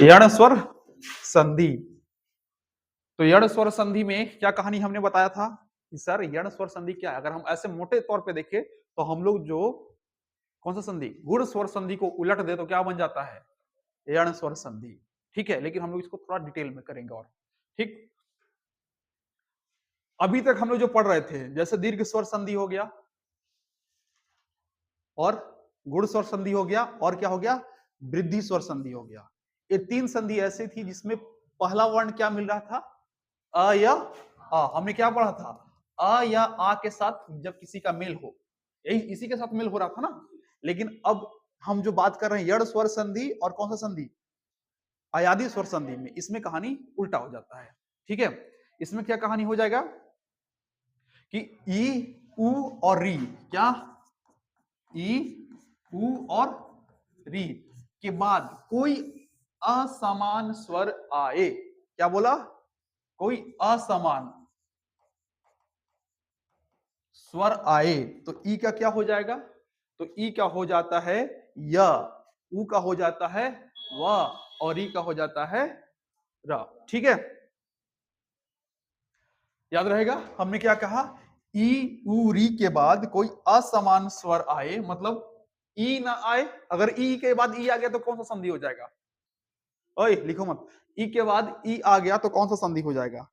यण स्वर संधि। तो यण स्वर संधि में क्या कहानी हमने बताया था कि सर यण स्वर संधि क्या है। अगर हम ऐसे मोटे तौर पे देखें तो हम लोग जो कौन सा संधि गुण स्वर संधि को उलट दे तो क्या बन जाता है, यण स्वर संधि। ठीक है, लेकिन हम लोग इसको थोड़ा डिटेल में करेंगे और ठीक। अभी तक हम लोग जो पढ़ रहे थे जैसे दीर्घ स्वर संधि हो गया और गुण स्वर संधि हो गया और क्या हो गया, वृद्धि स्वर संधि हो गया। ये तीन संधि ऐसी थी जिसमें पहला वर्ण क्या मिल रहा था, अ या आ। हमने क्या पढ़ा था, अ या आ के साथ जब किसी का मेल हो, यही इसी के साथ मेल हो रहा था ना। लेकिन अब हम जो बात कर रहे हैं यण स्वर संधि और कौन सा संधि, अयादी स्वर संधि में, इसमें कहानी उल्टा हो जाता है। ठीक है, इसमें क्या कहानी हो जाएगा कि ई उ और री, क्या ई उ और री के बाद कोई असमान स्वर आए। क्या बोला, कोई असमान स्वर आए तो ई का क्या हो जाएगा, तो ई का हो जाता है य, उ का हो जाता है व और ई का हो जाता है र। ठीक है, याद रहेगा हमने क्या कहा, ई उ री के बाद कोई असमान स्वर आए, मतलब ई ना आए। अगर ई के बाद ई आ गया तो कौन सा संधि हो जाएगा, ओए लिखो मत, ई के बाद ई आ गया तो कौन सा संधि हो जाएगा।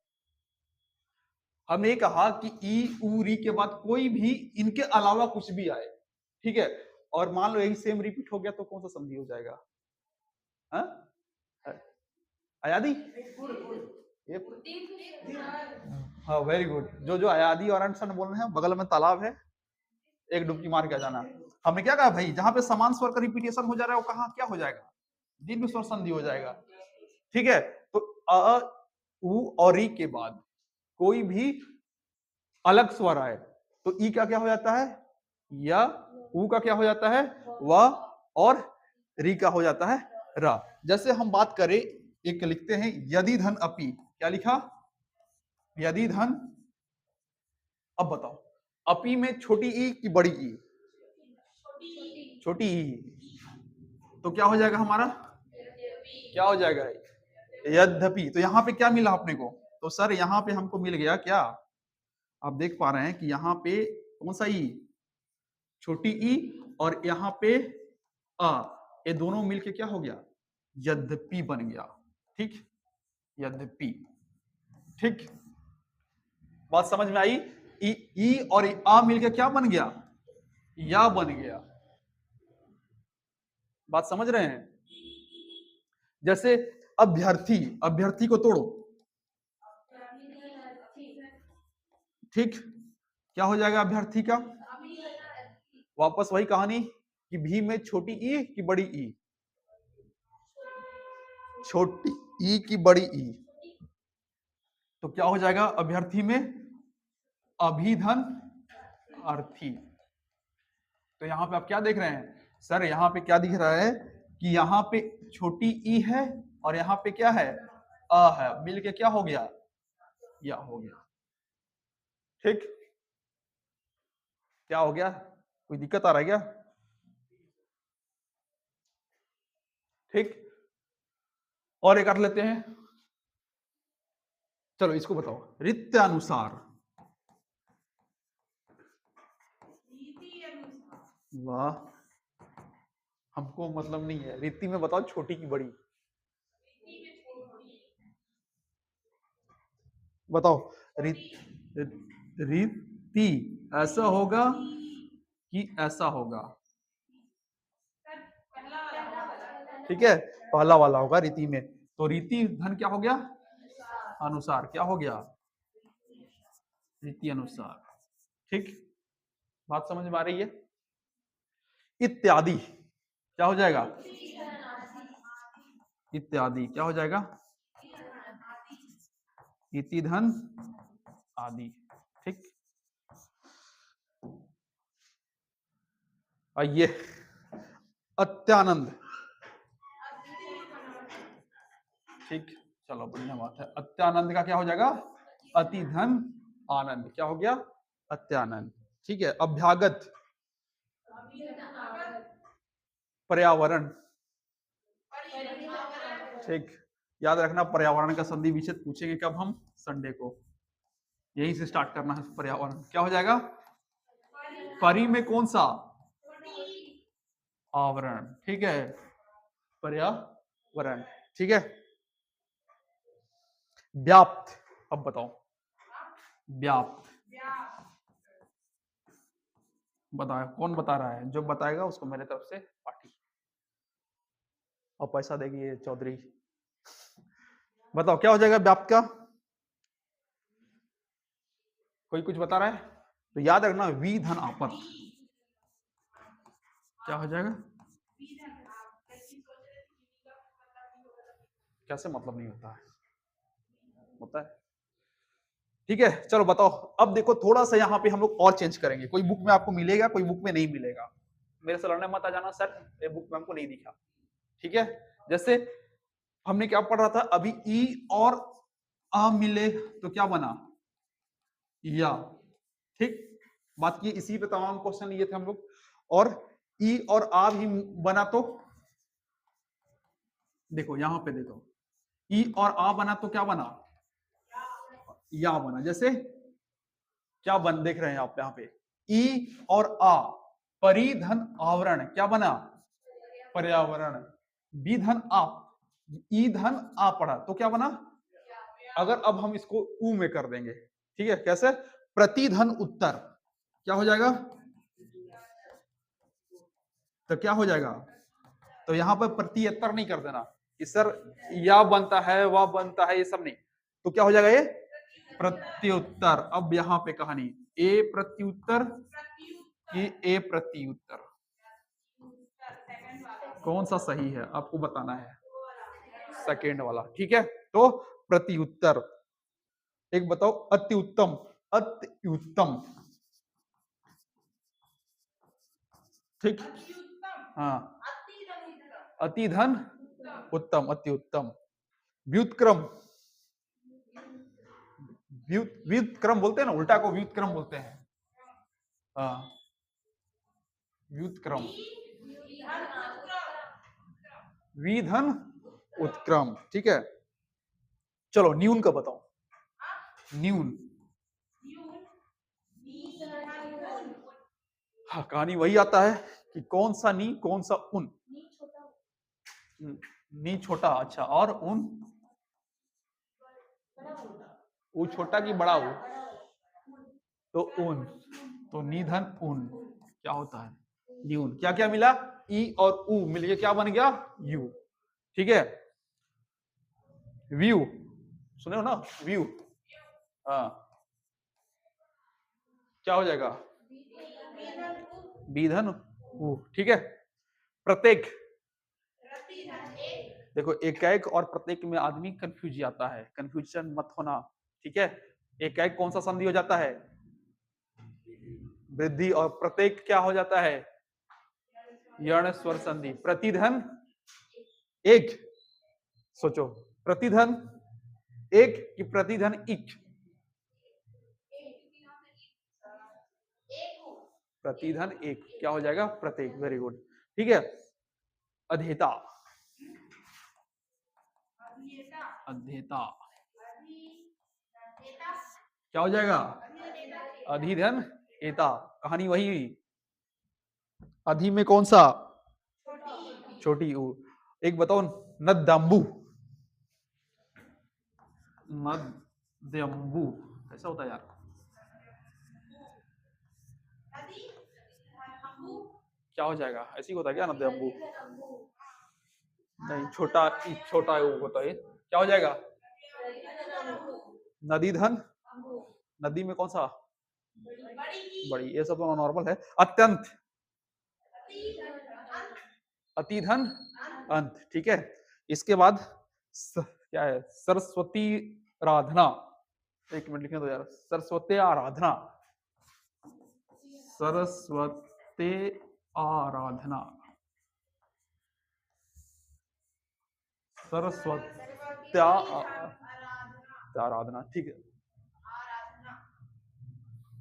हमने कहा कि ई उ री के बाद कोई भी इनके अलावा कुछ भी आए, ठीक है, और मान लो यही सेम रिपीट हो गया तो कौन सा संधि हो जाएगा, अयादी। ये हाँ वेरी गुड, जो जो अयादी और अंशन बोल रहे हैं, बगल में तालाब है, एक डुबकी मार के जाना। हमने क्या कहा भाई, जहां पे समान स्वर का रिपीटेशन हो जा रहा है वो कहा क्या हो जाएगा, दीर्घ स्वर संधि हो जाएगा। ठीक है, तो अ उ और ई के बाद कोई भी अलग स्वर आए तो ई का क्या हो जाता है, या उ का क्या हो जाता है व, और री का हो जाता है र। जैसे हम बात करें, एक लिखते हैं यदि धन अपि, क्या लिखा, यदि धन, अब बताओ अपी में छोटी ई की बड़ी ई, छोटी ई, तो क्या हो जाएगा हमारा, क्या हो जाएगा, यद्यपि। तो यहाँ पे क्या मिला अपने को, तो सर यहाँ पे हमको मिल गया क्या, आप देख पा रहे हैं कि यहाँ पे कौन सा ई, छोटी ई, और यहाँ पे आ, ये दोनों मिलके क्या हो गया, यद्यपि बन गया। ठीक, यद्यपि। ठीक, बात समझ में आई, ई और आ मिलके क्या बन गया, या बन गया। बात समझ रहे हैं, जैसे अभ्यर्थी, अभ्यर्थी को तोड़ो, ठीक, क्या हो जाएगा अभ्यर्थी का, वापस वही कहानी कि भी में छोटी ई की बड़ी ई, छोटी ई की बड़ी ई, तो क्या हो जाएगा अभ्यर्थी में, अभिधन अर्थी। तो यहां पे आप क्या देख रहे हैं सर, यहाँ पे क्या दिख रहा है कि यहाँ पे छोटी ई है और यहाँ पे क्या है, अ है, मिलके क्या हो गया, या हो गया। ठीक, क्या हो गया, कोई दिक्कत आ रहा है क्या, ठीक। और एक कर लेते हैं, चलो इसको बताओ, रीत्यानुसार, वाह, हमको मतलब नहीं है, रीति में बताओ छोटी की बड़ी, बताओ, रीति ऐसा होगा कि ऐसा होगा, ठीक है, पहला वाला होगा रीति में। तो रीति धन क्या हो गया, अनुसार, क्या हो गया, रीति अनुसार। ठीक, बात समझ में आ रही है। इत्यादि क्या हो जाएगा, इत्यादि क्या हो जाएगा, इति धन आदि। ठीक, आइए अत्यानंद, ठीक, चलो बढ़िया बात है। अत्यानंद का क्या हो जाएगा, अति धन आनंद, क्या हो गया, अत्यानंद। ठीक है, अभ्यागत, पर्यावरण, ठीक, याद रखना पर्यावरण का संधि विच्छेद पूछेंगे कब? हम संडे को। यहीं से स्टार्ट करना है पर्यावरण। क्या हो जाएगा? परि में कौन सा? आवरण। ठीक है, पर्यावरण। ठीक है, व्याप्त। अब बताओ व्याप्त बताओ, कौन बता रहा है? जो बताएगा उसको मेरे तरफ से पार्टी और पैसा देगी ये चौधरी। बताओ क्या हो जाएगा व्याप्त का? कोई कुछ बता रहा है तो याद रखना, वी धन आपत। क्या हो जाएगा? कैसे मतलब नहीं होता है? होता है। ठीक है, चलो बताओ। अब देखो थोड़ा सा यहाँ पे हम लोग और चेंज करेंगे। कोई बुक में आपको मिलेगा, कोई बुक में नहीं मिलेगा। मेरे से लड़ने मत आ जाना सर, ये बुक में हमको नहीं दिखा। ठीक है, जैसे हमने क्या पढ़ रहा था अभी, ई और आ मिले तो क्या बना? या। ठीक, बात की इसी पे तमाम क्वेश्चन लिए थे हम लोग। और ई और आ भी बना तो देखो यहाँ पे देखो, ई और आ बना तो क्या बना? या बना। जैसे क्या बन देख रहे हैं आप यहाँ पे, ई और आ, परिधन आवरण क्या बना? पर्यावरण। विधन आ, ई धन आ पड़ा तो क्या बना? अगर अब हम इसको ऊ में कर देंगे, ठीक है, कैसे? प्रतिधन उत्तर। क्या हो जाएगा? तो क्या हो जाएगा? तो यहाँ पर प्रतित्तर नहीं कर देना कि सर या बनता है वह बनता है, ये सब नहीं। तो क्या हो जाएगा? ये प्रत्युत्तर। अब यहाँ पे कहानी, ए प्रत्युत्तर कि ए प्रत्युत्तर, कौन सा सही है आपको बताना है? सेकेंड वाला। ठीक है, तो प्रत्युत्तर। एक बताओ अति उत्तम। अति उत्तम। ठीक, हाँ, अति धन उत्तम, अति उत्तम। व्युत्क्रम। व्युत्क्रम बोलते हैं ना, उल्टा को व्युत्क्रम बोलते हैं। हाँ, व्युत्क्रम। विधन उत्क्रम। ठीक है, चलो न्यून का बताओ। न्यून। हाँ, कहानी वही आता है कि कौन सा नी कौन सा उन। नी छोटा, अच्छा, और उन ऊ छोटा कि बड़ा ऊ? तो उन, तो निधन उन क्या होता है? न्यून। क्या क्या मिला? ई और ऊ मिलके क्या बन गया? यू। ठीक है, व्यू सुने हो ना? व्यू, हाँ, क्या हो जाएगा? विधन ऊ। ठीक है, प्रत्येक। देखो एकाएक और प्रत्येक में आदमी कंफ्यूज आता है, कंफ्यूजन मत होना। ठीक है, एकाएक कौन सा संधि हो जाता है? वृद्धि। और प्रत्येक क्या हो जाता है? यण स्वर संधि। प्रतिधन एक, सोचो, प्रतिधन एक कि प्रतिधन इक? प्रतिधन एक। क्या हो जाएगा? प्रत्येक। Very good. ठीक है, अध्येता। अध्येता क्या हो जाएगा? अधिधन एता। कहानी वही हुई। अधि में कौन सा? छोटी ऊ। एक बताओ नद्यंबु। नद्यंबु कैसा होता है यार? क्या हो जाएगा? ऐसी होता है क्या नद्यंबु? नहीं, छोटा छोटा होता है। क्या हो जाएगा? नदी धन, नदी में कौन सा? बड़ी। ये सब तो नॉर्मल है। अत्यंत, अति धन अंत। ठीक है, इसके बाद क्या है? सरस्वती आराधना। एक मिनट लिखने दो यार, सरस्वती आराधना। सरस्वती आराधना। सरस्वती आराधना। ठीक है,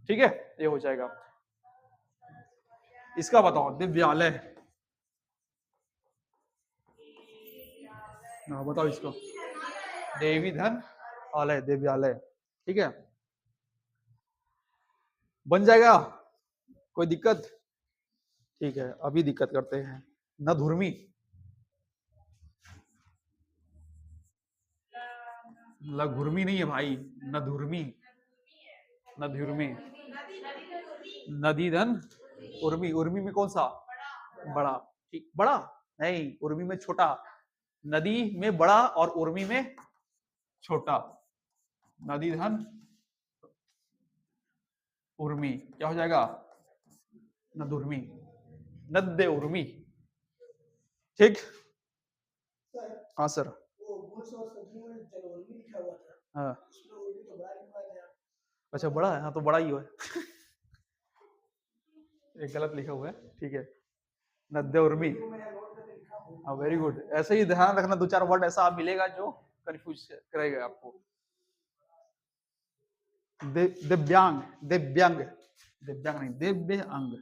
ठीक है, ये हो जाएगा। इसका बताओ दिव्यालय। हाँ बताओ इसको। देवी धन आलय, देव्यालय। ठीक है, बन जाएगा, कोई दिक्कत? ठीक है, अभी दिक्कत करते हैं। नधुर्मी, लघुर्मी नहीं है भाई, नधुर्मी, नधुर्मी। नदी धन उर्मी, उर्मी में कौन सा? बड़ा। ठीक, बड़ा नहीं, उर्मी में छोटा। नदी में बड़ा और उर्मी में छोटा। नदी धन उर्मी क्या हो जाएगा? नदुर्मी, नद्य उर्मी। ठीक, हाँ सर। हाँ अच्छा, बड़ा है, हाँ तो बड़ा ही है। एक गलत लिखा हुआ है, ठीक है, नद्य उर्मी। हाँ वेरी गुड, ऐसे ही ध्यान रखना, दो चार वर्ड ऐसा मिलेगा जो कंफ्यूज करेगा आपको। दिव्यांग, दिव्यांग, दिव्यांग नहीं, दिव्य अंग,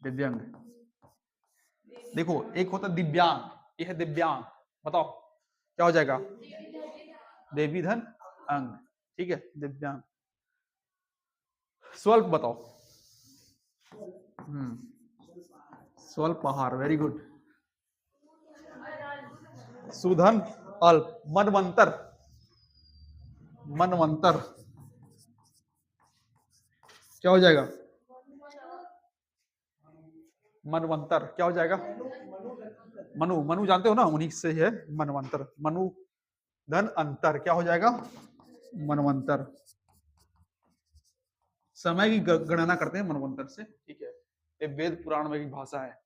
दिव्यांग। देखो एक होता है दिव्यांग, ये है दिव्यांग। बताओ क्या हो जाएगा? देवी धन अंग। ठीक है, दिव्यांग। स्वल्प बताओ। स्वल्पहार, वेरी गुड। सुधन अल्प, मनवंतर, मनवंतर क्या हो जाएगा? मनवंतर क्या हो जाएगा? मनु, मनु जानते हो ना, उन्हीं से है मनवंतर। मनु धन अंतर क्या हो जाएगा? मनवंतर। समय की गणना करते हैं मनवंतर से। ठीक है, ये वेद पुराण में की भाषा है।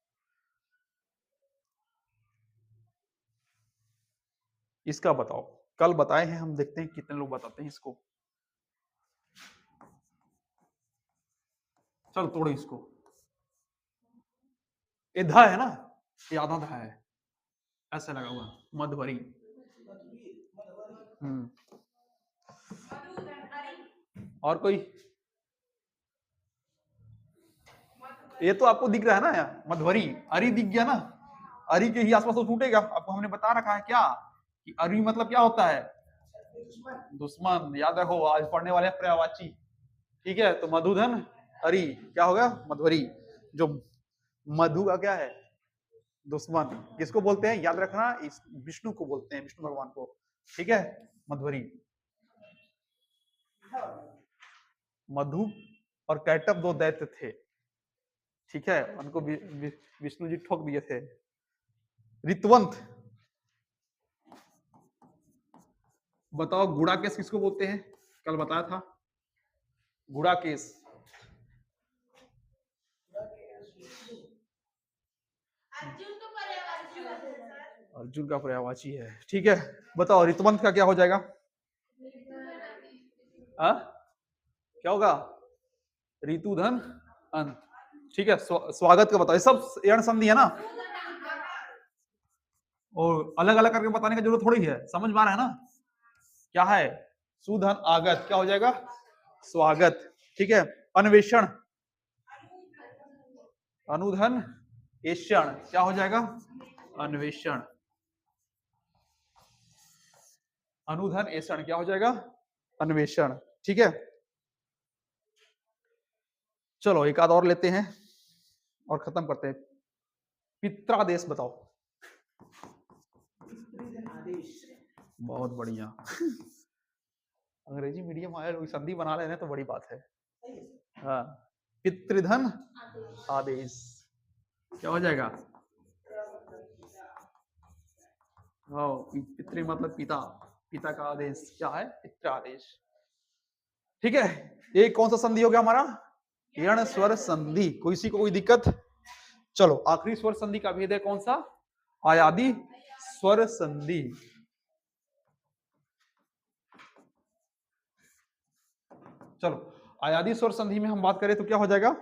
इसका बताओ, कल बताए हैं हम, देखते हैं कितने लोग बताते हैं इसको। चल तोड़ो इसको। ये धा है ना, ये आधा धा है, ऐसा लगा हुआ मधुबरी। और कोई? ये तो आपको दिख रहा है ना यार, मधुबरी, अरी दिख गया ना, अरी के ही आसपास तो टूटेगा। आपको हमने बता रखा है क्या कि अरी मतलब क्या होता है? दुश्मन। याद रखो, आज पढ़ने वाले पर्यायवाची। ठीक है, तो मधुधन अरी क्या होगा? मधुबरी। जो मधु का क्या है? दुश्मन। किसको बोलते हैं याद रखना? विष्णु को बोलते हैं, विष्णु भगवान को। ठीक है, मधुबरी। मधु और कैटब दो दैत्य थे, ठीक है, उनको विष्णु जी ठोक दिए थे। ऋतवंत बताओ, गुड़ाकेश किसको बोलते हैं? कल बताया था, गुड़ाकेश। अर्जुन का पर्यायवाची है। ठीक है, बताओ ऋतवंत का क्या हो जाएगा? आ? क्या होगा? ऋतुधन अंत। ठीक है, स्वागत का बताओ। ये सब यण संधि है ना, और अलग अलग करके बताने की जरूरत थोड़ी है, समझ में आ रहा है ना? क्या है? सुधन आगत क्या हो जाएगा? स्वागत। ठीक है, अन्वेषण, अनुधन एषण क्या हो जाएगा? अन्वेषण। अनुधन एषण क्या हो जाएगा? अन्वेषण। ठीक है, चलो एक आध और लेते हैं और खत्म करते हैं। पित्रादेश बताओ। बहुत बढ़िया। अंग्रेजी मीडियम आए लोग संधि बना लेने तो बड़ी बात है। हाँ, पितृधन आदेश क्या हो जाएगा? पितृ मतलब पिता, पिता का आदेश क्या है? पितृ आदेश। ठीक है, ये कौन सा संधि हो गया हमारा? यण स्वर संधि। किसी को कोई दिक्कत? चलो आखिरी स्वर संधि का भेद है कौन सा? आयादी स्वर संधि। चलो आयादी स्वर संधि में हम बात करें तो क्या हो जाएगा?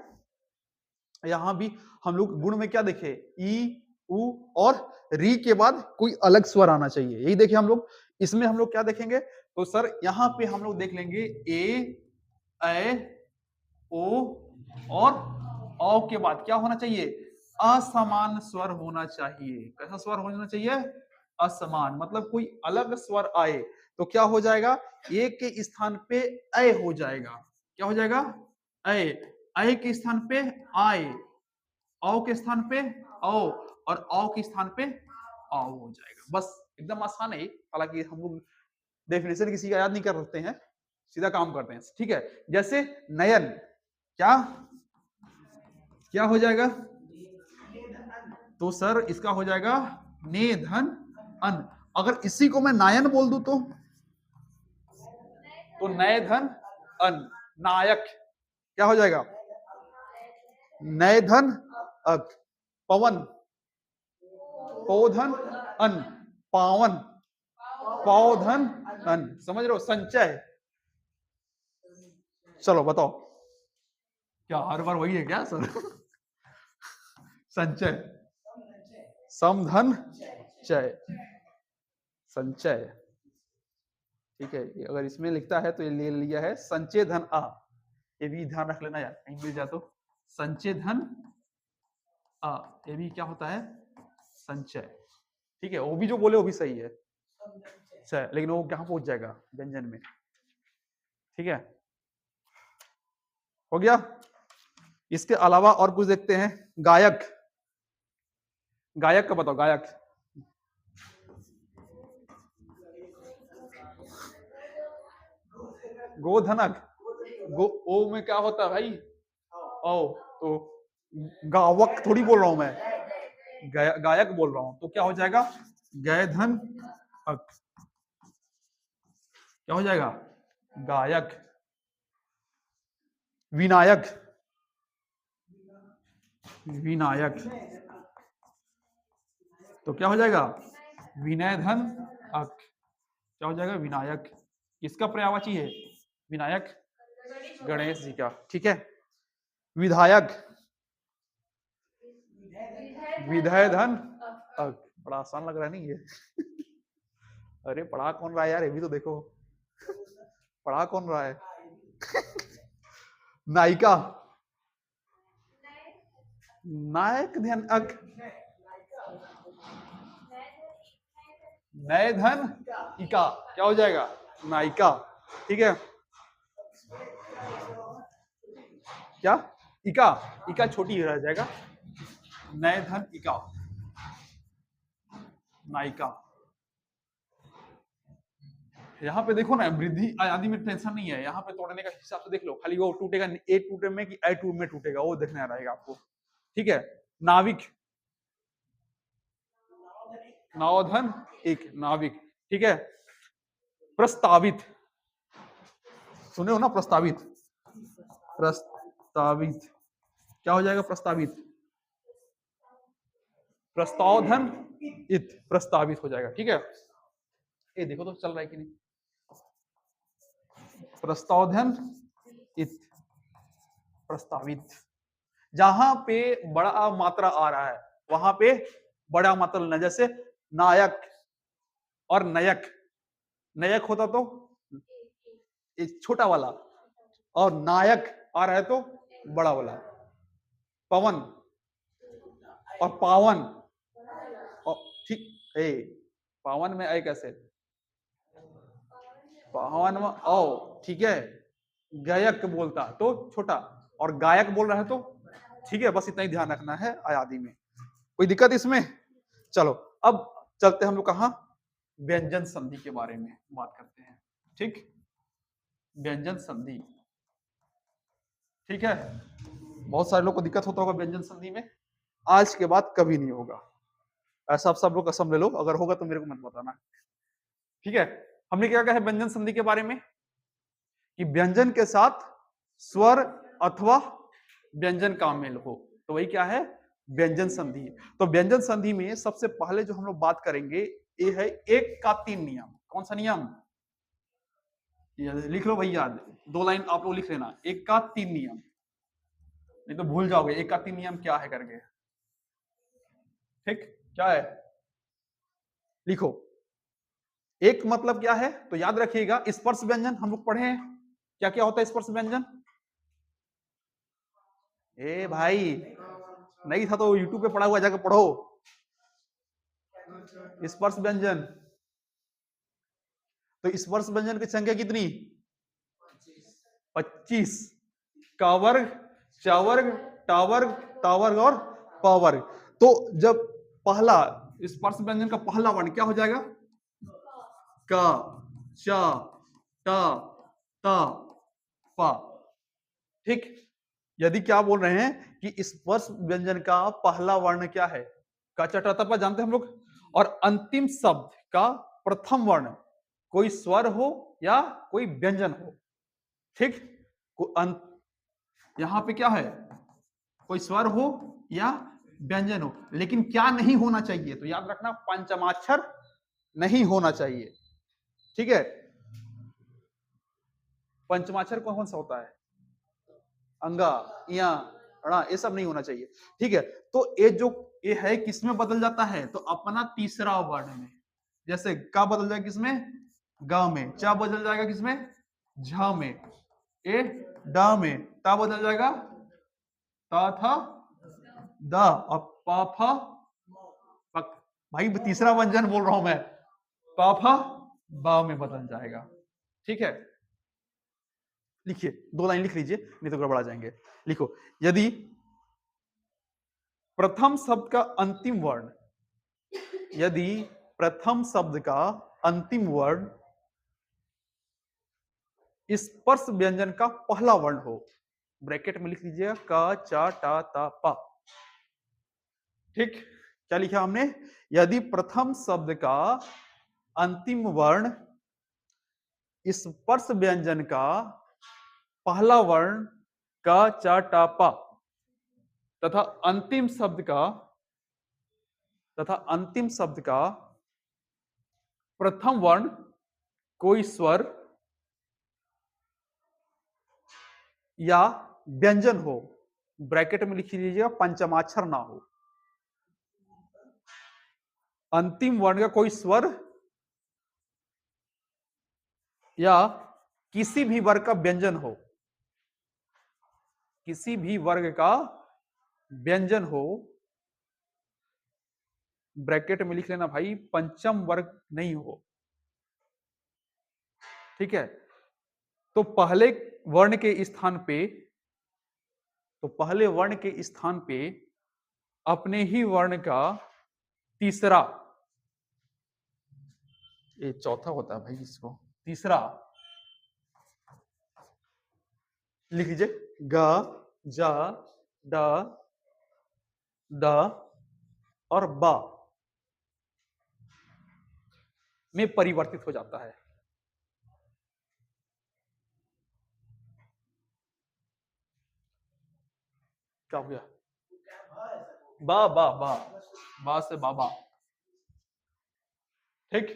यहां भी हम लोग गुण में क्या देखे? ई, उ और री के बाद कोई अलग स्वर आना चाहिए, यही देखे हम लोग। इसमें हम लोग क्या देखेंगे? तो सर यहाँ पे हम लोग देख लेंगे ए, ओ और औ के बाद क्या होना चाहिए? असमान स्वर होना चाहिए। कैसा स्वर होना चाहिए? असमान, मतलब कोई अलग स्वर आए तो क्या हो जाएगा, ए के स्थान पे ऐ हो जाएगा। क्या हो जाएगा, ऐ। ऐ के स्थान पे आए, औ के स्थान पे औ, और औ के स्थान पे औ हो जाएगा। बस एकदम आसान है, हालांकि हम लोग डेफिनेशन किसी का याद नहीं कर सकते हैं, सीधा काम करते हैं, ठीक है। जैसे नयन, क्या क्या हो जाएगा, तो सर इसका हो जाएगा ने धन अन। अगर इसी को मैं नायन बोल दूं तो नय धन अन, नायक। क्या हो जाएगा, नय धन अक, पवन, पौधन अन, पावन, पौधन अन। समझ रहे हो, संचय। चलो बताओ, क्या हर बार वही है क्या सर? संचय, समधन चय, संचय, ठीक है। अगर इसमें लिखता है तो ये ले लिया है संचय धन आ, ये भी ध्यान रख लेना यार, कहीं मिल जाए तो। संचय धन आ, ये भी क्या होता है, संचय, ठीक है। वो भी जो बोले वो भी सही है, चय, लेकिन वो कहां पहुंच जाएगा, व्यंजन में, ठीक है। हो गया। इसके अलावा और कुछ देखते हैं, गायक। गायक का बताओ, गायक। गोधनक, गो ओ में क्या होता है भाई, ओ, तो गावक थोड़ी बोल रहा हूं मैं, गायक बोल रहा हूं, तो क्या हो जाएगा, गय धन अक। क्या हो जाएगा, गायक। विनायक, विनायक, तो क्या हो जाएगा, विनय धन अक। क्या हो जाएगा, विनायक। किसका पर्यायवाची है, विनायक, गणेश जी का, ठीक है। विधायक, विधय धन अक। बड़ा आसान लग रहा है नहीं ये? अरे पढ़ा कौन रहा है यार, ये भी तो देखो, पढ़ा कौन रहा है? नायिका, नायक धन अक, नय धन इका। क्या हो जाएगा, नायिका, ठीक है। क्या, इका, इका छोटी रह जाएगा, नय धन इका, नायिका। यहाँ पे देखो ना, वृद्धि आदि में टेंशन नहीं है, यहाँ पे तोड़ने का हिसाब से देख लो, खाली वो टूटेगा ए टूटे में कि आई टू में टूटेगा, वो देखना रहेगा आपको, ठीक है। नाविक, नवधन एक, नाविक, ठीक है। प्रस्तावित, सुने हो ना, प्रस्तावित, प्रस्तावित, क्या हो जाएगा, प्रस्तावित, प्रस्तावधन इत, प्रस्तावित हो जाएगा, ठीक है। ये देखो तो चल रहा है कि नहीं, प्रस्तावधन इत, प्रस्तावित। जहां पे बड़ा मात्रा आ रहा है वहां पे बड़ा मात्रा लेना, जैसे नायक और नयक। नयक होता तो एक छोटा वाला, और नायक आ रहा है तो बड़ा वाला। पवन और पावन, और ठीक है, पावन में ऐ कैसे, पावन में ओ, ठीक है। गायक बोलता तो छोटा, और गायक बोल रहा है तो, ठीक है। बस इतना ही ध्यान रखना है आदि में, कोई दिक्कत इसमें? चलो अब चलते हम लोग कहां, व्यंजन संधि के बारे में बात करते हैं, ठीक। व्यंजन संधि, ठीक है। बहुत सारे लोग को दिक्कत होता होगा व्यंजन संधि में, आज के बाद कभी नहीं होगा, ऐसा आप सब लोग कसम ले लो, अगर होगा तो मेरे को मत बताना, ठीक है। हमने क्या कहा है व्यंजन संधि के बारे में, कि व्यंजन के साथ स्वर अथवा व्यंजन का मेल हो, तो वही क्या है, व्यंजन संधि। तो व्यंजन संधि में सबसे पहले जो हम लोग बात करेंगे ये है एक का तीन नियम। कौन सा नियम, लिख लो भैया, 2 लाइन आप लोग लिख लेना, एक का तीन नियम, नहीं तो भूल जाओगे एक का तीन नियम क्या है करके, ठीक। क्या है, लिखो। एक मतलब क्या है, तो याद रखिएगा, स्पर्श व्यंजन हम लोग पढ़े हैं, क्या क्या होता है स्पर्श व्यंजन। ए भाई नहीं था तो यूट्यूब पे पढ़ा हुआ, जाकर पढ़ो। स्पर्श व्यंजन। तो स्पर्श व्यंजन की संख्या कितनी? 25। का वर्ग, चा वर्ग, टा वर्ग, ता वर्ग और पा वर्ग। तो जब पहला स्पर्श व्यंजन का पहला वर्ण क्या हो जाएगा? का, चा, टा, ता, पा। ठीक। यदि क्या बोल रहे हैं कि स्पर्श व्यंजन का पहला वर्ण क्या है? का, चा, टा, ता, पा जानते हैं हम लोग। और अंतिम शब्द का प्रथम वर्ण कोई स्वर हो या कोई व्यंजन हो। ठीक। यहां पे क्या है? कोई स्वर हो या व्यंजन हो, लेकिन क्या नहीं होना चाहिए? तो याद रखना, पंचमाक्षर नहीं होना चाहिए। ठीक है। पंचमाक्षर कौन सा होता है? अंगा, या, णा, ये सब नहीं होना चाहिए। ठीक है। तो ये है किसमें बदल जाता है? तो अपना तीसरा वर्ण में। जैसे का बदल जाएगा किसमें? गा में। चा बदल जाएगा किसमें? झा में। ए डा में। ता बदल जाएगा ता था दा। और पा फा पक। भाई तीसरा व्यंजन बोल रहा हूं मैं। पा फा बा में बदल जाएगा। ठीक है। लिखिए, 2 लाइन लिख लीजिए, नहीं तो गड़बड़ा जाएंगे। लिखो, यदि प्रथम शब्द का अंतिम वर्ण, यदि प्रथम शब्द का अंतिम वर्ण स्पर्श व्यंजन का पहला वर्ण हो, ब्रैकेट में लिख लीजिएगा का, चा, टा, ता, पा। ठीक। क्या लिखा हमने? यदि प्रथम शब्द का अंतिम वर्ण स्पर्श व्यंजन का पहला वर्ण का, चा, टा, पा तथा अंतिम शब्द का प्रथम वर्ण कोई स्वर या व्यंजन हो, ब्रैकेट में लिख लीजिएगा पंचमाक्षर ना हो। अंतिम वर्ण का कोई स्वर या किसी भी वर्ग का व्यंजन हो, किसी भी वर्ग का व्यंजन हो, ब्रैकेट में लिख लेना भाई, पंचम वर्ग नहीं हो। ठीक है। तो पहले वर्ण के स्थान पे अपने ही वर्ण का तीसरा, ये चौथा होता है भाई, इसको तीसरा लिख लीजिए। ग, जा, ड, द और बा में परिवर्तित हो जाता है। क्या हो गया? बा बा बा बा से बाबा। ठीक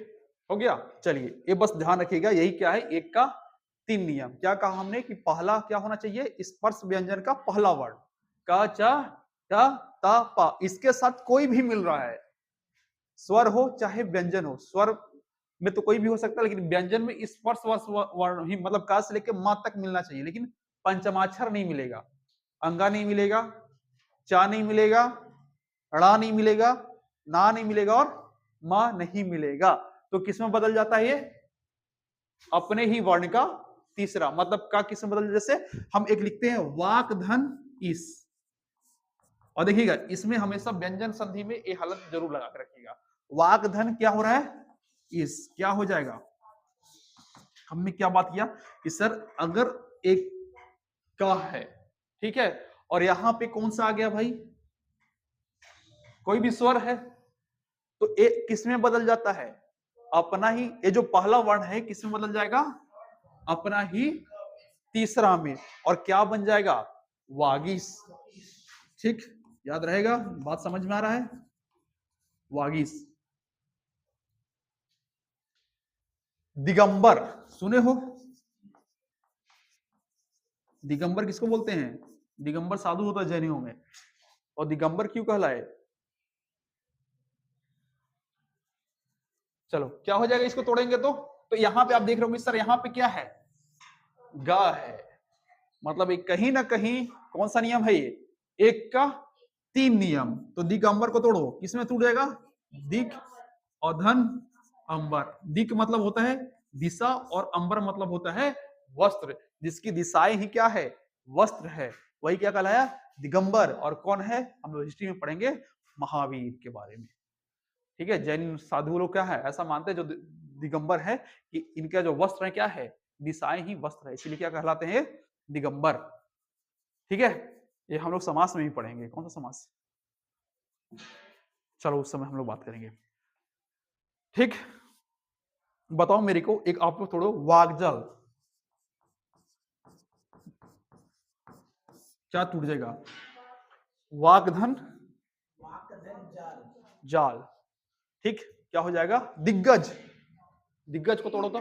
हो गया। चलिए, ये बस ध्यान रखिएगा, यही क्या है, एक का 3 नियम। क्या कहा हमने कि पहला क्या होना चाहिए? स्पर्श व्यंजन का पहला वर्ण का, चा, टा, ता, पा, इसके साथ कोई भी मिल रहा है, स्वर हो चाहे व्यंजन हो। स्वर में तो कोई भी हो सकता है, लेकिन व्यंजन में स्पर्श वर्ण ही, मतलब का से लेके मा तक मिलना चाहिए, लेकिन पंचमाक्षर नहीं मिलेगा। अंगा नहीं मिलेगा, चा नहीं मिलेगा, ड़ा नहीं मिलेगा, ना नहीं मिलेगा और मां नहीं मिलेगा। तो किसमें बदल जाता है ये? अपने ही वर्ण का तीसरा। मतलब का किसमें बदल, जैसे हम एक लिखते हैं वाक धन इस, और देखिएगा इसमें हमेशा व्यंजन संधि में ये हालत जरूर लगा कर रखिएगा। वाक धन क्या हो रहा है? इस, क्या हो जाएगा? हमने क्या बात किया कि सर अगर एक का है, ठीक है, और यहां पे कौन सा आ गया भाई? कोई भी स्वर है, तो ए किसमें बदल जाता है? अपना ही, ये जो पहला वर्ण है किसमें बदल जाएगा? अपना ही तीसरा में। और क्या बन जाएगा? वागीस। ठीक, याद रहेगा, बात समझ में आ रहा है? वागीस। दिगंबर सुने हो? दिगंबर किसको बोलते हैं? दिगंबर साधु होता है जैनियों में। और दिगंबर क्यों कहलाए? चलो, क्या हो जाएगा इसको तोड़ेंगे तो यहां पे आप देख रहे होंगे सर, यहां पे क्या है? गा है। मतलब एक कहीं ना कहीं कौन सा नियम है ये? एक का 3 नियम। तो दिगंबर को तोड़ो, किसमें टूट जाएगा? दिग अधन अंबर। दिक मतलब होता है दिशा और अंबर मतलब होता है वस्त्र, जिसकी दिशाएं ही क्या है, वस्त्र है, वही क्या कहलाया, दिगंबर। और कौन है, हम लोग हिस्ट्री में पढ़ेंगे महावीर के बारे में। ठीक है, जैन साधु लोग क्या है, ऐसा मानते हैं जो दिगंबर है कि इनका जो वस्त्र है क्या है, दिशाएं ही वस्त्र है, इसलिए क्या कहलाते हैं, दिगंबर। ठीक है, ये हम लोग समास में भी पढ़ेंगे। कौन सा समास, चलो उस समय हम लोग बात करेंगे। ठीक, बताओ मेरे को एक, आप लोग थोड़ा वागजल क्या टूट जाएगा, वागधन जाल। ठीक, क्या हो जाएगा, दिग्गज। दिग्गज को तोड़ो तो,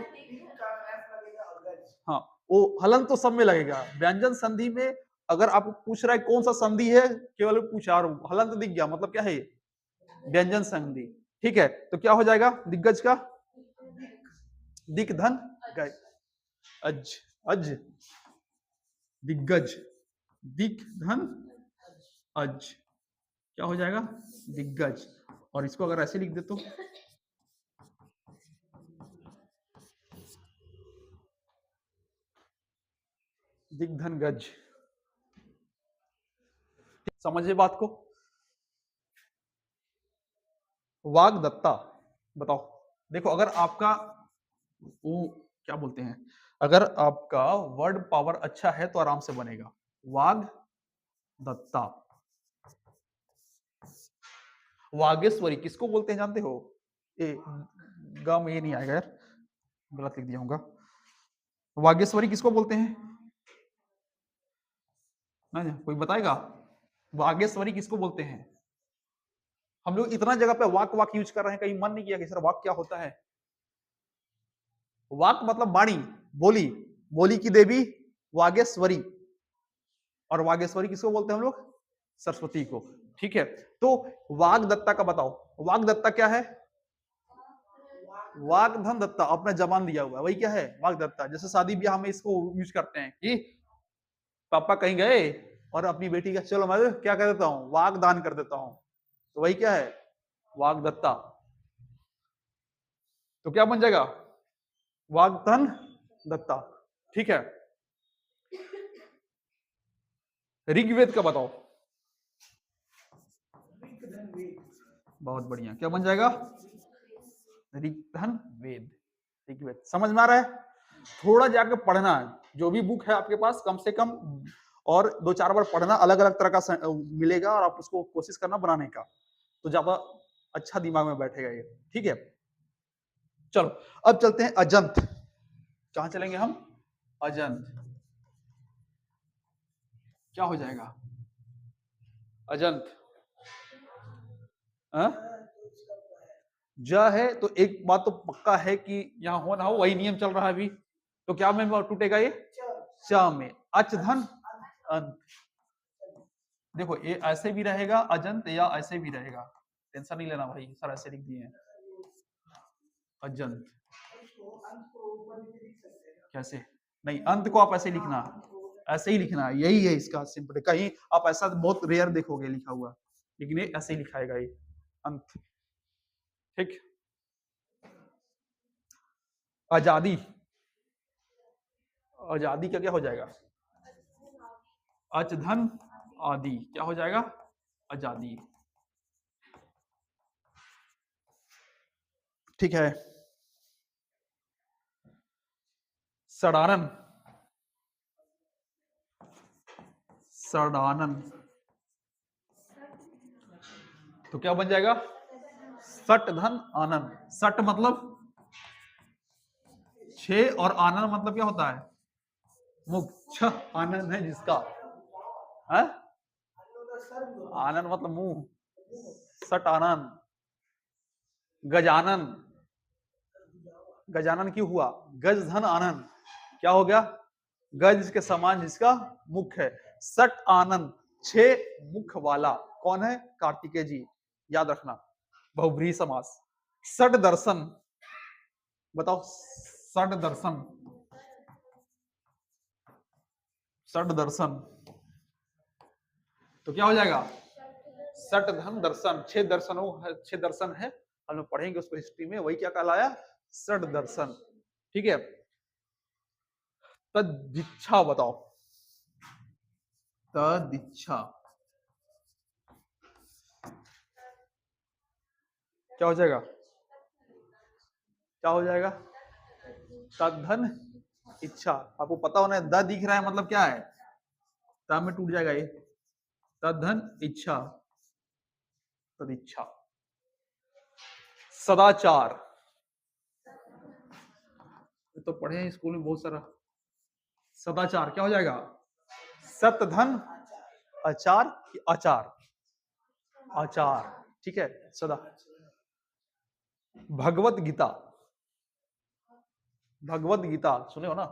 हाँ वो हलन तो सब में लगेगा, व्यंजन संधि में अगर आपको पूछ रहा है कौन सा संधि है, केवल पूछा और हलन तो दिख गया, मतलब क्या है, व्यंजन संधि। ठीक है, तो क्या हो जाएगा दिग्गज का, दिक धन गज, अज अज, दिग्गज, दिक धन अज, क्या हो जाएगा, दिग्गज। और इसको अगर ऐसे लिख दे तो, दिग्धन गज। समझिए बात को। वागदत्ता, बताओ, देखो अगर आपका वो क्या बोलते हैं, अगर आपका वर्ड पावर अच्छा है तो आराम से बनेगा। वाग दत्ता, वागेश्वरी किसको बोलते हैं जानते हो, ए गांव में ये नहीं आएगा यार, गलत लिख दिया होगा। वागेश्वरी किसको बोलते हैं, ना कोई बताएगा, वागेश्वरी किसको बोलते हैं। हम लोग इतना जगह पे वाक वाक यूज कर रहे हैं, कहीं मन नहीं किया कि सर वाक क्या होता है। वाक मतलब वाणी, बोली, बोली की देवी वागेश्वरी, और वागेश्वरी किसको बोलते हैं हम लोग, सरस्वती को। ठीक है, तो वागदत्ता का बताओ, वागदत्ता क्या है, वागधन दत्ता, अपना जबान दिया हुआ है, वही क्या है, वागदत्ता। जैसे शादी ब्याह में इसको यूज करते हैं कि पापा कहीं गए और अपनी बेटी का चलो मैं क्या कर देता हूँ, वाग दान कर देता हूँ, तो वही क्या है, वागदत्ता। तो क्या बन जाएगा, वागधन दत्ता। ठीक है, ऋग्वेद का बताओ, बहुत बढ़िया, क्या बन जाएगा, ऋग्धन वेद, ऋग्वेद। समझ में आ रहा है, थोड़ा जाके पढ़ना, जो भी बुक है आपके पास कम से कम और 2-4 बार पढ़ना, अलग अलग तरह का मिलेगा और आप उसको कोशिश करना बनाने का, तो ज्यादा अच्छा दिमाग में बैठेगा ये। ठीक है, चलो अब चलते हैं अजंत। कहां चलेंगे हम, अजंत। क्या हो जाएगा अजंत, ज है तो एक बात तो पक्का है कि यहाँ हो ना हो वही नियम चल रहा है अभी, तो क्या में टूटेगा ये, च में, अच धन अंत। देखो ये ऐसे भी रहेगा अजंत या ऐसे भी रहेगा, टेंशन नहीं लेना भाई, सर ऐसे लिख दिए हैं अजंत। कैसे, नहीं अंत को आप ऐसे लिखना, ऐसे ही लिखना, यही है इसका सिंपल। कहीं आप ऐसा बहुत रेयर देखोगे लिखा हुआ, लेकिन ये ऐसे ही लिखाएगा ये अंत। ठीक, आजादी, आजादी का क्या हो जाएगा, अच धन आदि, क्या हो जाएगा, आजादी। ठीक है, सड़ानन, सड़ानन, तो क्या बन जाएगा, सट धन आनंद। सट मतलब 6 और आनंद मतलब क्या होता है, मुख, छ आनंद है जिसका है? आनंद मतलब मुंह, सट आनंद। गजानन, गजानन क्यों हुआ, गज धन आनंद, क्या हो गया, गज के समान जिसका मुख है। सट आनंद, 6 मुख वाला कौन है, कार्तिकेय जी, याद रखना, बहुब्रीहि समास। सट दर्शन, बताओ, सट दर्शन, सट दर्शन, तो क्या हो जाएगा, सट धन दर्शन, 6 दर्शनों, 6 दर्शन है, हम लोग पढ़ेंगे उसको हिस्ट्री में, वही क्या कहलाया, षड दर्शन। ठीक है, तदिच्छा बताओ, तदिच्छा क्या हो जाएगा, क्या हो जाएगा, तद्धन इच्छा। आपको पता होना है, द दिख रहा है मतलब क्या है, ता में टूट जाएगा ये, तद्धन इच्छा, तदिच्छा। सदाचार, तो पढ़े हैं स्कूल में बहुत सारा। सदाचार क्या हो जाएगा, सत धन आचार, आचार, आचार। ठीक है, सदा। भगवत गीता, भगवत गीता सुने हो ना,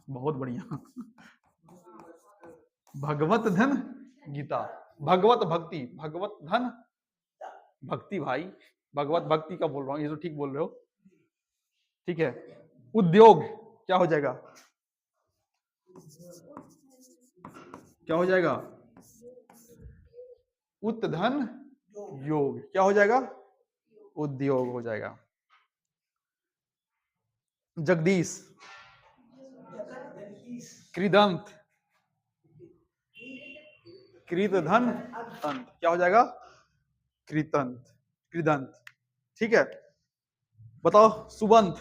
बहुत बढ़िया। भगवत धन गीता, भगवत भक्ति, भगवत धन भक्ति, भाई भगवत भक्ति का बोल रहा हूं, ये तो ठीक बोल रहे हो। ठीक है, उद्योग क्या हो जाएगा, क्या हो जाएगा, उत्धन योग क्या हो जाएगा, उद्योग हो जाएगा। जगदीश, कृदंत, कृतधन अंत क्या हो जाएगा, कृतंत, कृदंत। ठीक है, बताओ सुबंत,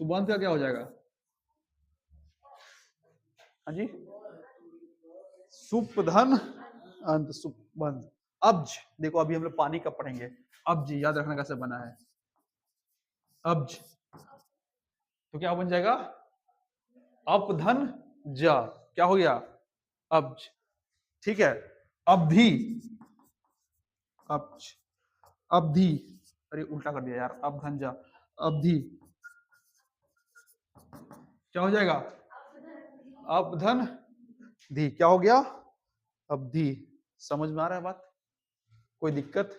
सुबंत का क्या हो जाएगा, हाँ जी, सुपधन अंत, सुबंत। अब्ज देखो, अभी हम लोग पानी का पढ़ेंगे, अब्ज याद रखना कैसे बना है, अब्ज तो क्या बन जाएगा, अपधन जा क्या हो गया, अब्ज। ठीक है, अवधि, अब्ज, अवधि, अरे उल्टा कर दिया यार, अपधन जा, अवधि क्या हो जाएगा, अपधन धी क्या हो गया, अवधि। समझ में आ रहा है बात, कोई दिक्कत।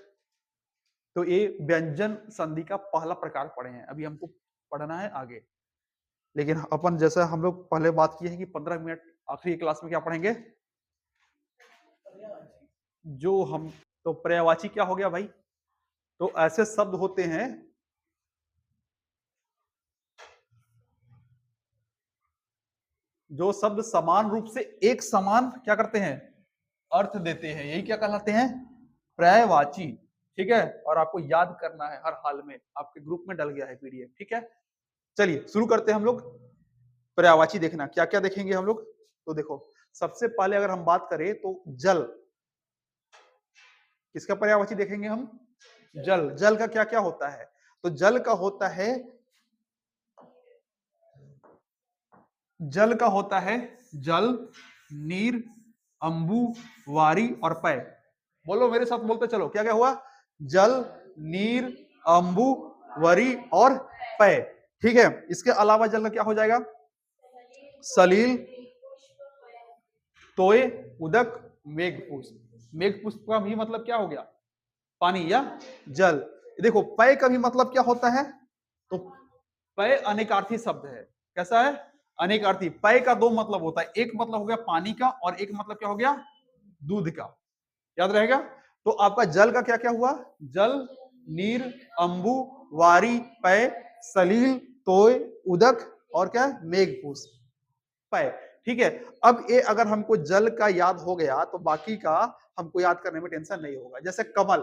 तो ये व्यंजन संधि का पहला प्रकार पढ़े हैं, अभी हमको पढ़ना है आगे। लेकिन अपन जैसा हम लोग पहले बात की है कि 15 मिनट आखिरी क्लास में क्या पढ़ेंगे, जो हम, तो पर्यायवाची क्या हो गया भाई, तो ऐसे शब्द होते हैं जो शब्द समान रूप से एक समान क्या करते हैं, अर्थ देते हैं, यही क्या कहलाते हैं, पर्यायवाची। ठीक है, और आपको याद करना है हर हाल में, आपके ग्रुप में डल गया है पीडीएफ। ठीक है, चलिए शुरू करते हैं हम लोग। पर्यायवाची देखना क्या क्या देखेंगे हम लोग, तो देखो सबसे पहले अगर हम बात करें तो जल, किसका पर्यायवाची देखेंगे हम, जल। जल का क्या क्या होता है, तो जल का होता है, जल का होता है जल, नीर, अंबु, वारी और पय। बोलो मेरे साथ, बोलते चलो, क्या क्या हुआ, जल, नीर, अंबु, वरी और पय। ठीक है, इसके अलावा जल का क्या हो जाएगा, सलील, तोय, उदक, मेघपुष्प। मेघपुष्प का भी मतलब क्या हो गया, पानी या जल। देखो पय का भी मतलब क्या होता है, तो पय अनेकार्थी शब्द है, कैसा है, अनेकार्थी। पय का दो मतलब होता है, एक मतलब हो गया पानी का और एक मतलब क्या हो गया, दूध का, याद रहेगा। तो आपका जल का क्या क्या हुआ, जल, नीर, अंबु, वारी, पय, सलील, तोय, उदक और क्या, मेघपुष्प, पय। ठीक है, अब ये अगर हमको जल का याद हो गया तो बाकी का हमको याद करने में टेंशन नहीं होगा। जैसे कमल,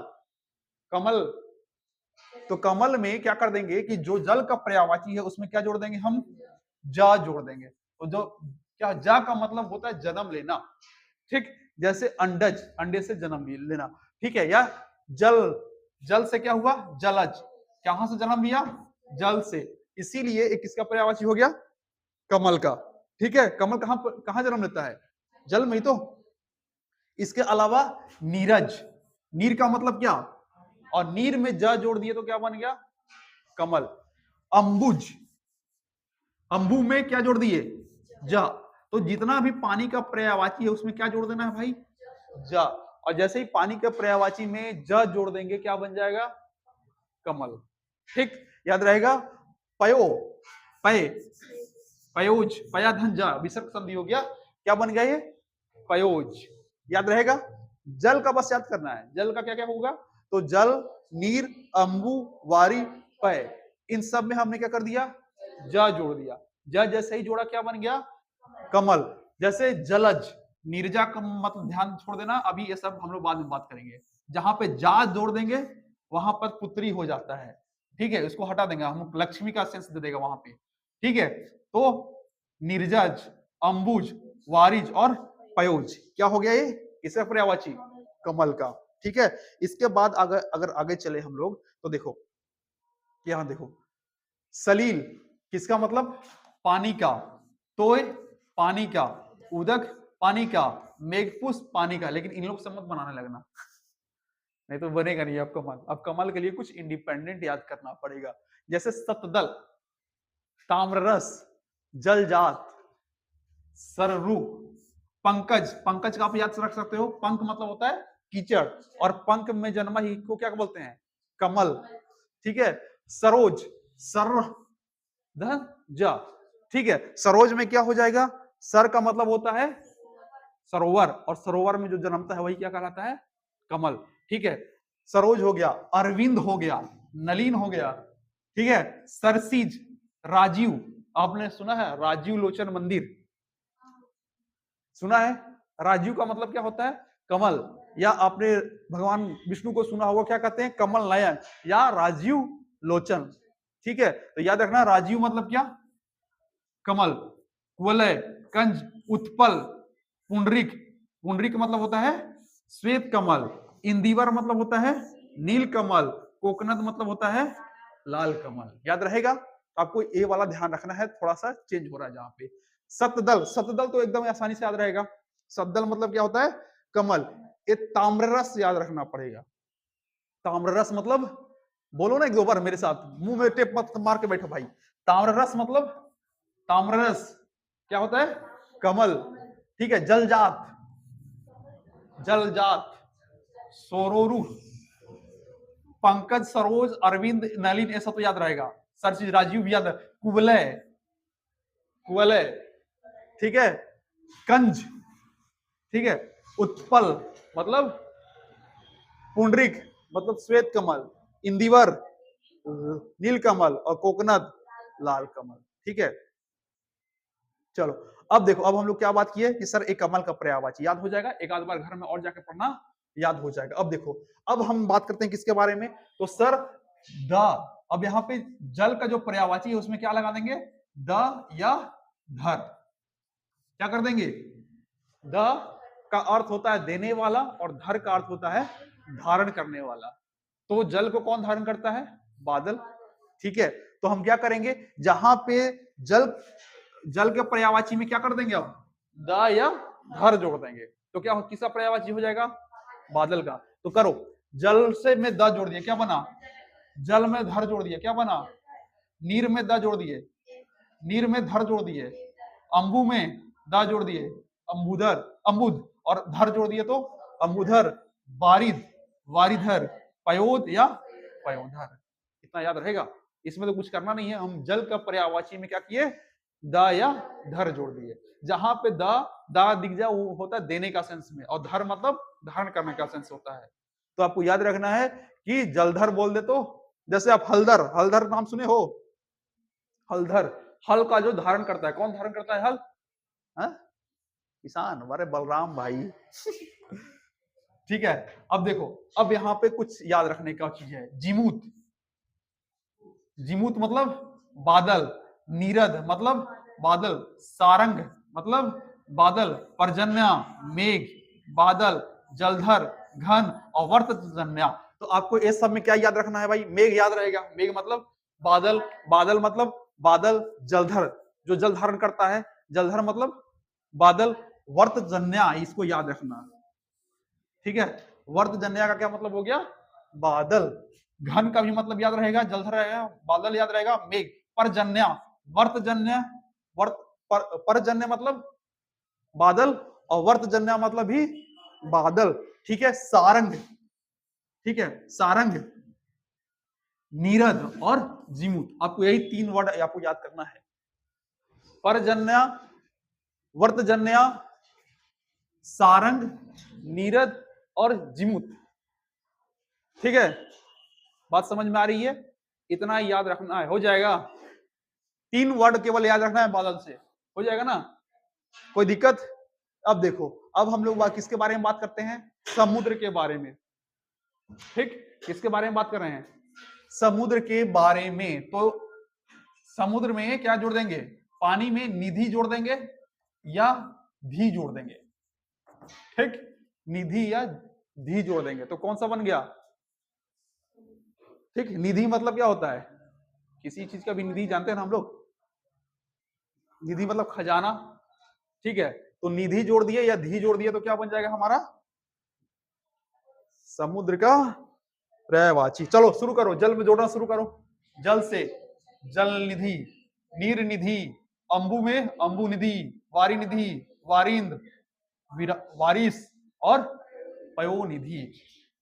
कमल, तो कमल में क्या कर देंगे कि जो जल का पर्यायवाची है उसमें क्या जोड़ देंगे हम, जा जोड़ देंगे। तो जो क्या, जा का मतलब होता है जन्म लेना। ठीक, जैसे अंडज, अंडे से जन्म लेना। ठीक है, या जल, जल से क्या हुआ, जलज, कहां से जन्म लिया, जल से, इसीलिए एक किसका पर्यायवाची हो गया, कमल का। ठीक है, कमल कहां कहां जन्म लेता है, जल में ही तो। इसके अलावा नीरज, नीर का मतलब क्या, और नीर में जा जोड़ दिए तो क्या बन गया, कमल। अंबुज, अंबु में क्या जोड़ दिए, जा। तो जितना भी पानी का पर्यायवाची है उसमें क्या जोड़ देना है भाई, जा। और जैसे ही पानी के पर्यायवाची में ज जोड़ देंगे क्या बन जाएगा, कमल। ठीक, याद रहेगा। पयो, पय, पयोज, पया धन जा, विसर्ग संधि हो गया, क्या बन गया ये, पयोज। याद रहेगा, जल का बस याद करना है, जल का क्या क्या होगा, तो जल, नीर, अंबु, वारी, पय, इन सब में हमने क्या कर दिया, ज जोड़ दिया। ज जैसे ही जोड़ा क्या बन गया, कमल। जैसे जलज, नीरजा का मतलब ध्यान छोड़ देना, अभी ये सब हम लोग बाद में बात करेंगे। जहां पे जा जोड़ देंगे वहां पर पुत्री हो जाता है, ठीक है, इसको हटा देंगे हम, लक्ष्मी का सेंस दे देगा वहां पे, ठीक है। तो निर्जज, अंबुज, वारिज और पयोज क्या हो गया, ये किसका पर्यायवाची, कमल का, ठीक है। इसके बाद अगर आगे चले हम लोग तो देखो, यहां देखो, सलील किसका मतलब, पानी का, तोय पानी का, उदक पानी का, मेघपुष्प पानी का। लेकिन इन लोग से मत बनाने लगना, नहीं तो बनेगा नहीं अब कमल। अब कमल के लिए कुछ इंडिपेंडेंट याद करना पड़ेगा। जैसे सतदल, ताम्ररस, जलजात, सररू, पंकज। पंकज का आप याद से रख सकते हो, पंख मतलब होता है कीचड़, और पंख में जन्मा ही को क्या बोलते हैं, कमल, ठीक है। सरोज, सर जा, ठीक है। सरोज में क्या हो जाएगा, सर का मतलब होता है सरोवर, और सरोवर में जो जन्मता है वही क्या कहलाता है, कमल, ठीक है। सरोज हो गया, अरविंद हो गया, नलिन हो गया, ठीक है। सरसीज, राजीव, आपने सुना है राजीव लोचन मंदिर, सुना है, राजीव का मतलब क्या होता है, कमल। या आपने भगवान विष्णु को सुना होगा, क्या कहते हैं, कमल नयन या राजीव लोचन, ठीक है। तो याद रखना, राजीव मतलब क्या, कमल, कुवलय, कंज, उत्पल, पुंडरिक, पुंडरिक मतलब होता है श्वेत कमल, इंदिवर मतलब होता है नील कमल, कोकनद मतलब होता है लाल कमल। याद रहेगा, आपको ये वाला ध्यान रखना है, थोड़ा सा चेंज हो रहा है जहां पे। सतदल, सतदल तो एकदम आसानी से याद रहेगा, सतदल मतलब क्या होता है, कमल। ये ताम्ररस याद रखना पड़ेगा, ताम्ररस मतलब, बोलो ना एक दो बार मेरे साथ, मुंह में टेप मत मार के बैठो भाई। ताम्ररस मतलब, ताम्ररस क्या होता है, कमल, ठीक है। जलजात, जलजात, सोरोरु, पंकज, सरोज, अरविंद, नलिन, ऐसा तो याद रहेगा। सर चीज राजीव भी याद है। कुवलय, कुवलय, ठीक है। कंज, ठीक है। उत्पल मतलब पुंडरिक मतलब श्वेत कमल, इंदिवर नील कमल, और कोकनद लाल कमल, ठीक है। चलो अब देखो, अब हम लोग क्या बात किए कि सर एक कमल का पर्यायवाची याद हो जाएगा, एक आध बार घर में और जाके पढ़ना, याद हो जाएगा। अब देखो, अब हम बात करते हैं किसके बारे में, तो सर द, अब यहाँ पे जल का जो पर्यायवाची है उसमें क्या लगा देंगे, द या धर, क्या कर देंगे, द का अर्थ होता है देने वाला, और धर का अर्थ होता है धारण करने वाला। तो जल को कौन धारण करता है, बादल, ठीक है। तो हम क्या करेंगे, जहां पे जल, जल के पर्यायवाची में क्या कर देंगे, अब द या धर जोड़ देंगे, तो क्या किसका पर्यायवाची हो जाएगा, बादल का। तो करो, जल से में द जोड़ दिए, क्या बना, जल में धर जोड़ दिए, क्या बना, नीर में द जोड़ दिए, नीर में धर जोड़ दिए, अंबु में द जोड़ दिए, अंबुधर, अंबुध, और धर जोड़ दिए तो अंबुधर, वारिद, वारिधर, पयोद या पयोधर। इतना याद रहेगा, इसमें तो कुछ करना नहीं है। हम जल का पर्यायवाची में क्या किए, द या धर जोड़ दिए। जहां पे द दिख जाए वो होता है देने का सेंस में, और धर मतलब धारण करने का सेंस होता है। तो आपको याद रखना है कि जलधर बोल दे, तो जैसे आप हलधर, हलधर नाम सुने हो, हलधर, हल का जो धारण करता है, कौन धारण करता है हल, हाँ? किसान, अरे बलराम भाई ठीक है। अब देखो, अब यहाँ पे कुछ याद रखने का चीज है, जिमूत, जिमूत मतलब बादल, नीरद मतलब बादल, सारंग मतलब बादल, पर्जन्या मेघ, बादल, जलधर घन, और वर्तजन्या। तो आपको इस सब में क्या याद रखना है भाई, मेघ याद रहेगा, मेघ मतलब बादल, बादल मतलब बादल, जलधर जो जल धारण करता है, जलधर मतलब बादल, वर्तजन्या इसको याद रखना, ठीक है। वर्तजन्या का क्या मतलब हो गया, बादल। घन का भी मतलब याद रहेगा, जलधर रहेगा, बादल याद रहेगा, मेघ। परजन्या, वर्तजन्य, वर्त परजन्य मतलब बादल, और वर्तजन्य मतलब भी बादल, ठीक है। सारंग, ठीक है, सारंग, नीरद और जिमूत, आपको यही तीन वर्ड आपको याद करना है। परजन्य, वर्तजन्य सारंग, नीरद और जिमुत। ठीक है, बात समझ में आ रही है? इतना याद रखना है, हो जाएगा। 3 वर्ड केवल याद रखना है बादल से, हो जाएगा ना? कोई दिक्कत? अब देखो, अब हम लोग किसके बारे में बात करते हैं? समुद्र के बारे में। ठीक, किसके बारे में बात कर रहे हैं? समुद्र के बारे में। तो समुद्र में क्या जोड़ देंगे? पानी में निधि जोड़ देंगे या धी जोड़ देंगे। ठीक, निधि या धी जोड़ देंगे तो कौन सा बन गया? ठीक, निधि मतलब क्या होता है? किसी चीज का भी निधि जानते हैं ना हम लोग? निधि मतलब खजाना। ठीक है, तो निधि जोड़ दिए या धी जोड़ दिए तो क्या बन जाएगा हमारा? समुद्र का पर्यायवाची। चलो शुरू करो, जल में जोड़ना शुरू करो। जल से जल निधि, नीर निधि, अंबु में अंबु निधि, वारी निधि, वारिंद्र, वारिस और पयोनिधि।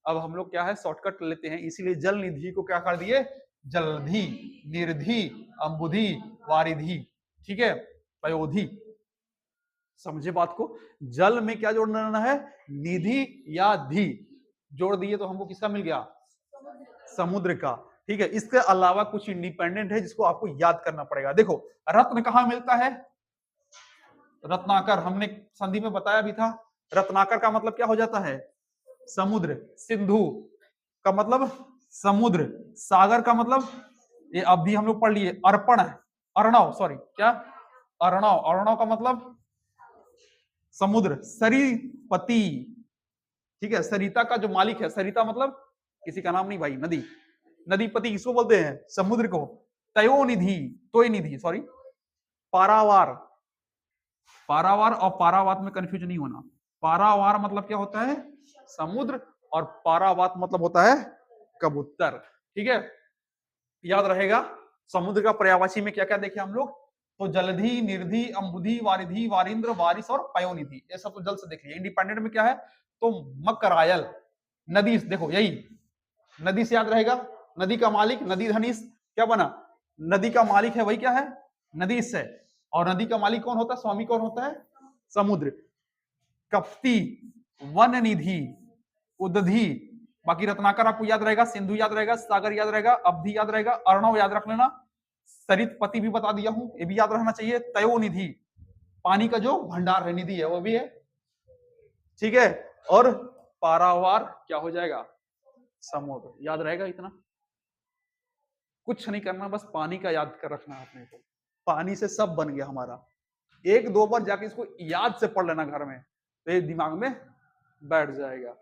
अब हम लोग क्या है, शॉर्टकट लेते हैं, इसीलिए जल निधि को क्या कर दिए? जलधि, निर्धि, अंबुधि, वारिधि। ठीक है, पयोधि। समझे बात को? जल में क्या जोड़ना है? निधि या धी जोड़ दिए तो हमको किसका मिल गया? समुद्र का। ठीक है, इसके अलावा कुछ इंडिपेंडेंट है जिसको आपको याद करना पड़ेगा। देखो, रत्न कहां मिलता है? रत्नाकर, हमने संधि में बताया भी था। रत्नाकर का मतलब क्या हो जाता है? समुद्र। सिंधु का मतलब समुद्र। सागर का मतलब, ये अब भी हम लोग पढ़ लिए, अर्पण, अर्णव, सॉरी क्या, अर्णव, अर्णव का मतलब समुद्र। सरिपति, ठीक है, सरिता का जो मालिक है, सरिता मतलब किसी का नाम नहीं भाई, नदी। नदीपति किसको बोलते हैं? समुद्र को। तयोनिधि, तोयनिधि सॉरी, पारावार, पारावार और पारावात में कंफ्यूज नहीं होना। पारावार मतलब क्या होता है? समुद्र, और पारावात मतलब होता है कबूतर। ठीक है, याद रहेगा। समुद्र का पर्यायवाची में क्या क्या देखे हम लोग? तो जलधि, निर्धि, अंबुधि, वारिधि, वारिंद्र, वारिस और पयोनिधि, ये सब तो जल से देख लिया। इंडिपेंडेंट में क्या है? तो मकरायल, नदी, देखो यही नदी से याद रहेगा। नदी का मालिक, नदी धनीश, क्या बना? नदी का मालिक है वही क्या है? नदी से। और नदी का मालिक कौन होता है? स्वामी कौन होता है? समुद्र। कप्ती, वन निधि, उदधि, बाकी रत्नाकर आपको याद रहेगा, सिंधु याद रहेगा, सागर याद रहेगा, अवधि याद रहेगा, अर्णव याद रख लेना, सरितपति भी बता दिया हूं, ये भी याद रहना चाहिए। तयोनिधि, पानी का जो भंडार है, निधि है, वो भी है। ठीक है, और पारावार क्या हो जाएगा? समुद्र। याद रहेगा इतना? कुछ नहीं करना, बस पानी का याद कर रखना अपने को। पानी से सब बन गया हमारा। 1-2 बार जाके इसको याद से पढ़ लेना घर में, तो ये दिमाग में बैठ जाएगा।